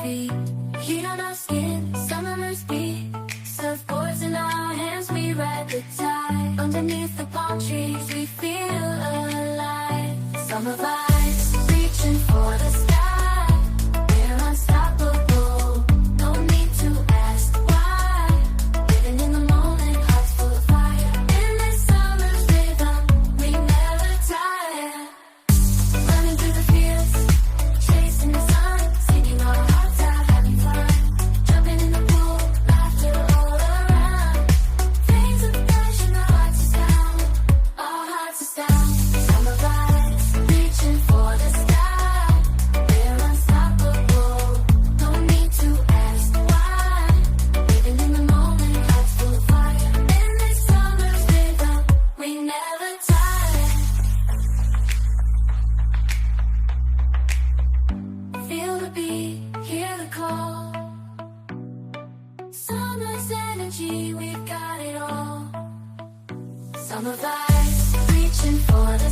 feet, heat on our skin, summer's beat. Surfboards in our hands, we ride the tide. Underneath the palm trees, we feel alive. Summer vibes, reaching for the sky. We're unstoppable, no need to ask why. Living in the moment, hearts full of fire. In this summer's rhythm, we never tire. Running through the fields, chasing the sun, singing our hearts out, having fun. Jumping in the pool, laughter all around. Flames of passion, our hearts are sound, our hearts are sound. Summer vibes, reaching for the sky. We're unstoppable, no need to ask why. Living in the moment, hearts full of fire. In this summer's rhythm, we never tire. Feel the beat, hear the call. Summer's energy, we've got it all. Summer vibes, reaching for the